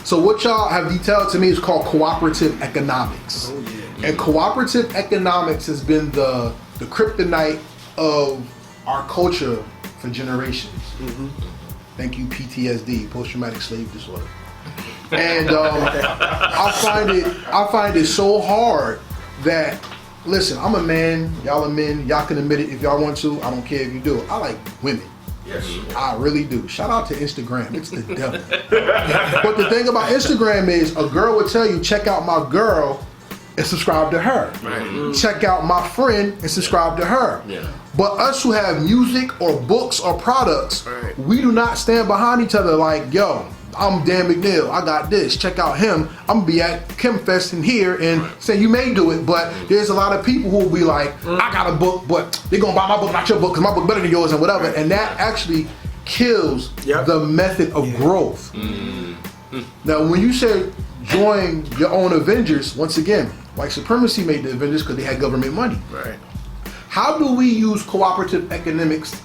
So what y'all have detailed to me is called Cooperative Economics. Oh, yeah. And Cooperative Economics has been the kryptonite of our culture for generations. Mm-hmm. Thank you, PTSD, post-traumatic slave disorder. And I find it so hard that, listen, I'm a man, y'all are men, y'all can admit it if y'all want to, I don't care if you do. I like women. Yes. I really do. Shout out to Instagram, it's the devil. But the thing about Instagram is, a girl would tell you, check out my girl and subscribe to her. Right. Check out my friend and subscribe to her. Yeah. But us who have music or books or products, right. we do not stand behind each other like, yo, I'm Dan McNeil, I got this, check out him, I'm gonna be at ChemFest in here and say you may do it, but there's a lot of people who will be like, I got a book, but they're gonna buy my book, not your book, because my book better than yours and whatever, and that actually kills the method of growth. Mm-hmm. Now when you say join your own Avengers, once again, white supremacy made the Avengers because they had government money. Right. How do we use cooperative economics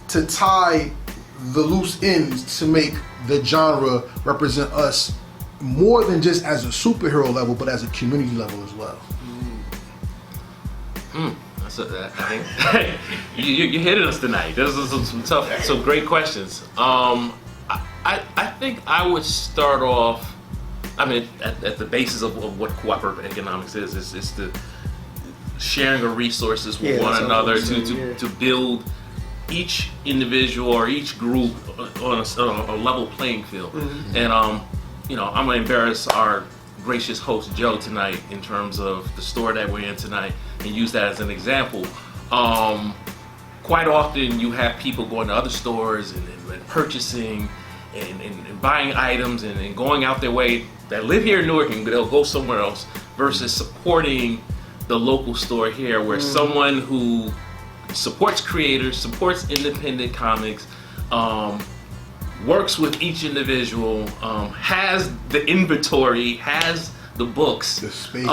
to tie the loose ends to make the genre represent us more than just as a superhero level, but as a community level as well? I think you're hitting us tonight. Those are some tough, some great questions. I think I would start off. I mean, at the basis of what cooperative economics is the sharing of resources with one another to build each individual or each group on a level playing field. Mm-hmm. And I'm gonna embarrass our gracious host Joe tonight in terms of the store that we're in tonight and use that as an example. Quite often you have people going to other stores and purchasing and buying items and going out their way that live here in Newark and they'll go somewhere else versus supporting the local store here where someone who supports creators, supports independent comics, works with each individual, has the inventory, has the books, the space,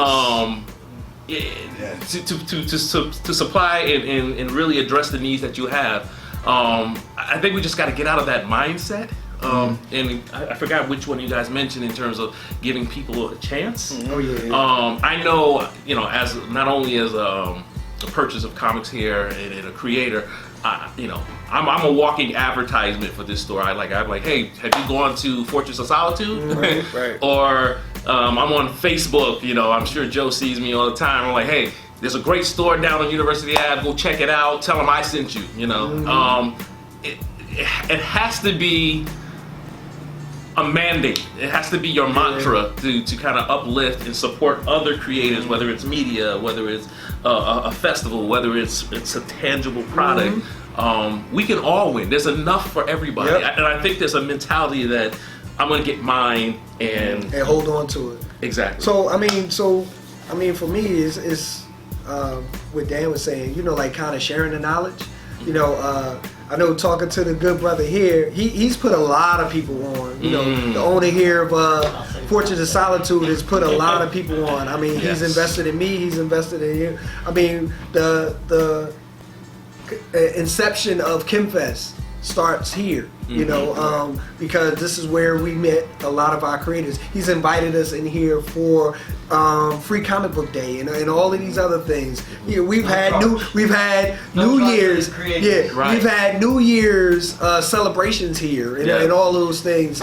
to supply and really address the needs that you have. I think we just got to get out of that mindset. And I forgot which one you guys mentioned in terms of giving people a chance. Oh yeah. I know, as not only as a purchase of comics here and a creator, I'm a walking advertisement for this store. I'm like, hey, have you gone to Fortress of Solitude? Right. Or I'm on Facebook. I'm sure Joe sees me all the time. I'm like, hey, there's a great store down on University Ave. Go check it out. Tell them I sent you. It has to be a mandate. It has to be your mantra to kind of uplift and support other creators, whether it's media, whether it's a festival, whether it's a tangible product. We can all win. There's enough for everybody. Yep. And I think there's a mentality that I'm gonna get mine and hold on to it. Exactly. So I mean, for me, is what Dan was saying. Like kind of sharing the knowledge. I know talking to the good brother here, he's put a lot of people on. The owner here of Fortress of Solitude has put a lot of people on. I mean, he's invested in me, he's invested in you. I mean, the inception of ChemFest starts here, because this is where we met a lot of our creators. He's invited us in here for Free Comic Book Day and all of these other things. We've had New Year's. We've had New Year's celebrations here and all those things.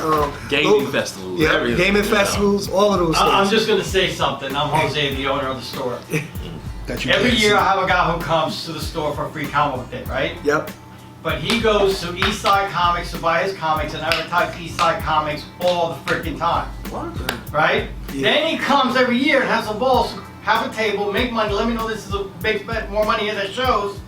Gaming festivals. Yeah, gaming festivals, all of those things. I'm just gonna say something. I'm Jose, the owner of the store. Every year I have a guy who comes to the store for Free Comic Book Day, right? Yep. But he goes to Eastside Comics to buy his comics and advertise Eastside Comics all the freaking time. What? Right? Yeah. Then he comes every year and has a ball, have a table, make money, let me know this is a big bet, more money at shows.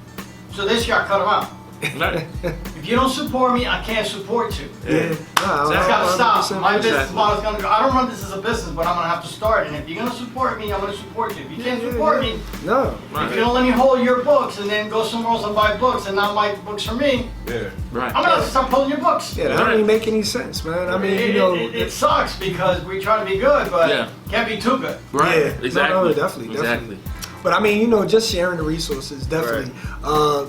So this year I cut him out. If you don't support me, I can't support you. Yeah. That's gotta stop. My business model is gonna go. I don't run this as a business, but I'm gonna have to start. And if you're gonna support me, I'm gonna support you. If you can't support me, if you're gonna let me hold your books and then go somewhere else and buy books and not buy books for me, I'm gonna have to stop holding your books. Yeah, that don't even make any sense, man. I mean, it sucks because we try to be good, but can't be too good. Right. Yeah. Exactly. No, definitely. But I mean, you know, just sharing the resources, definitely.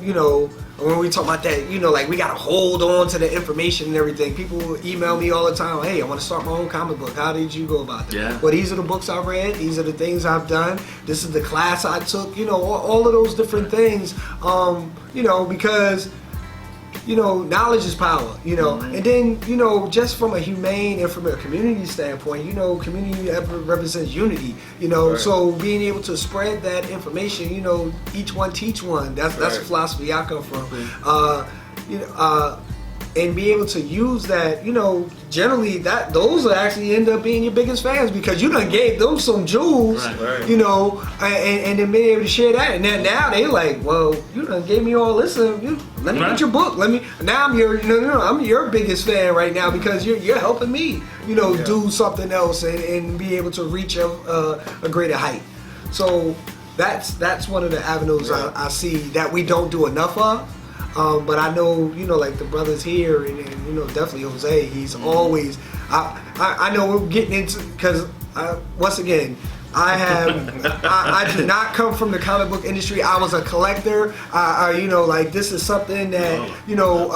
You know, when we talk about that, you know, like we gotta hold on to the information and everything. People email me all the time, hey, I want to start my own comic book. How did you go about that? Yeah. Well, these are the books I read. These are the things I've done. This is the class I took. You know, all of those different things. You know, because you know, knowledge is power, you know. And then, you know, just from a humane and from a community standpoint, you know, community represents unity, you know. So being able to spread that information, you know, each one teach one. That's the philosophy I come from. You know, and be able to use that, you know, generally those actually end up being your biggest fans because you done gave them some jewels, you know, and then being able to share that, and then now they like, well, you done gave me all this, let me get your book, now I'm I'm your biggest fan right now because you're helping me, you know, do something else and be able to reach a greater height. So that's one of the avenues I see that we don't do enough of. But I know, you know, like the brothers here and you know, definitely Jose, he's always, I know we're getting into, because once again, I do not come from the comic book industry. I was a collector. You know, like this is something that, you know,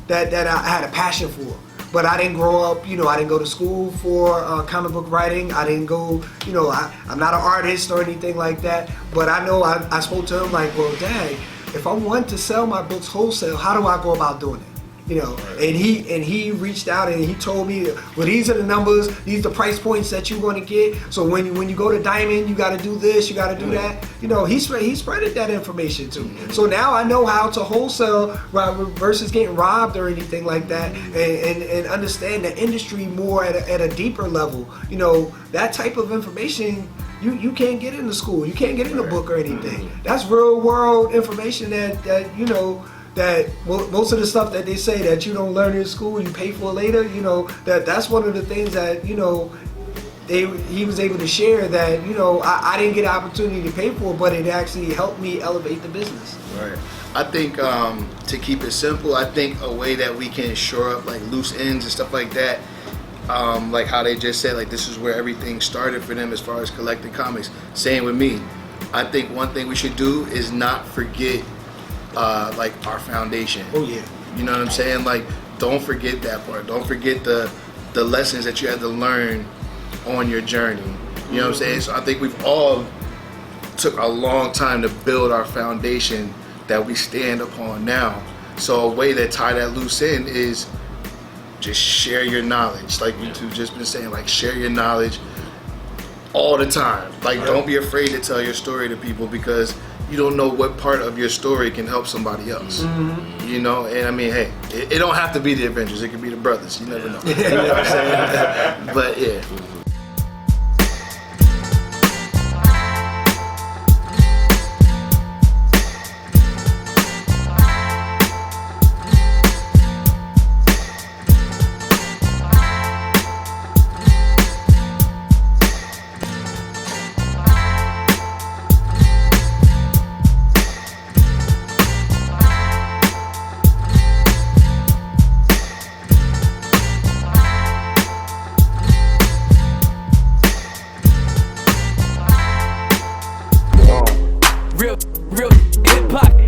that I had a passion for. But I didn't grow up, you know, I didn't go to school for comic book writing. I didn't go, you know, I'm not an artist or anything like that. But I know I spoke to him like, well, Dad, if I want to sell my books wholesale, how do I go about doing it? You know, and he reached out and he told me, well, these are the numbers, these are the price points that you're going to get. So when you go to Diamond, you got to do this, you got to do that. You know, he spreaded that information to me. So now I know how to wholesale versus getting robbed or anything like that, and understand the industry more at a deeper level. You know, that type of information. You can't get into school. You can't get in a book or anything. That's real world information that you know, that most of the stuff that they say that you don't learn in school, you pay for later, you know, that's one of the things that, you know, he was able to share that, you know, I didn't get an opportunity to pay for, but it actually helped me elevate the business. Right. I think to keep it simple, I think a way that we can shore up like loose ends and stuff like that, like how they just said, like this is where everything started for them as far as collecting comics. Same with me. I think one thing we should do is not forget like our foundation. Oh yeah. You know what I'm saying? Like don't forget that part. Don't forget the lessons that you had to learn on your journey. You know what I'm saying? So I think we've all took a long time to build our foundation that we stand upon now. So a way to tie that loose end is just share your knowledge, like you two just been saying, like share your knowledge all the time. Like don't be afraid to tell your story to people because you don't know what part of your story can help somebody else. You know, and I mean, hey, it don't have to be the Avengers, it could be the brothers, you never know. You know what I'm saying? But yeah. Real hip hop.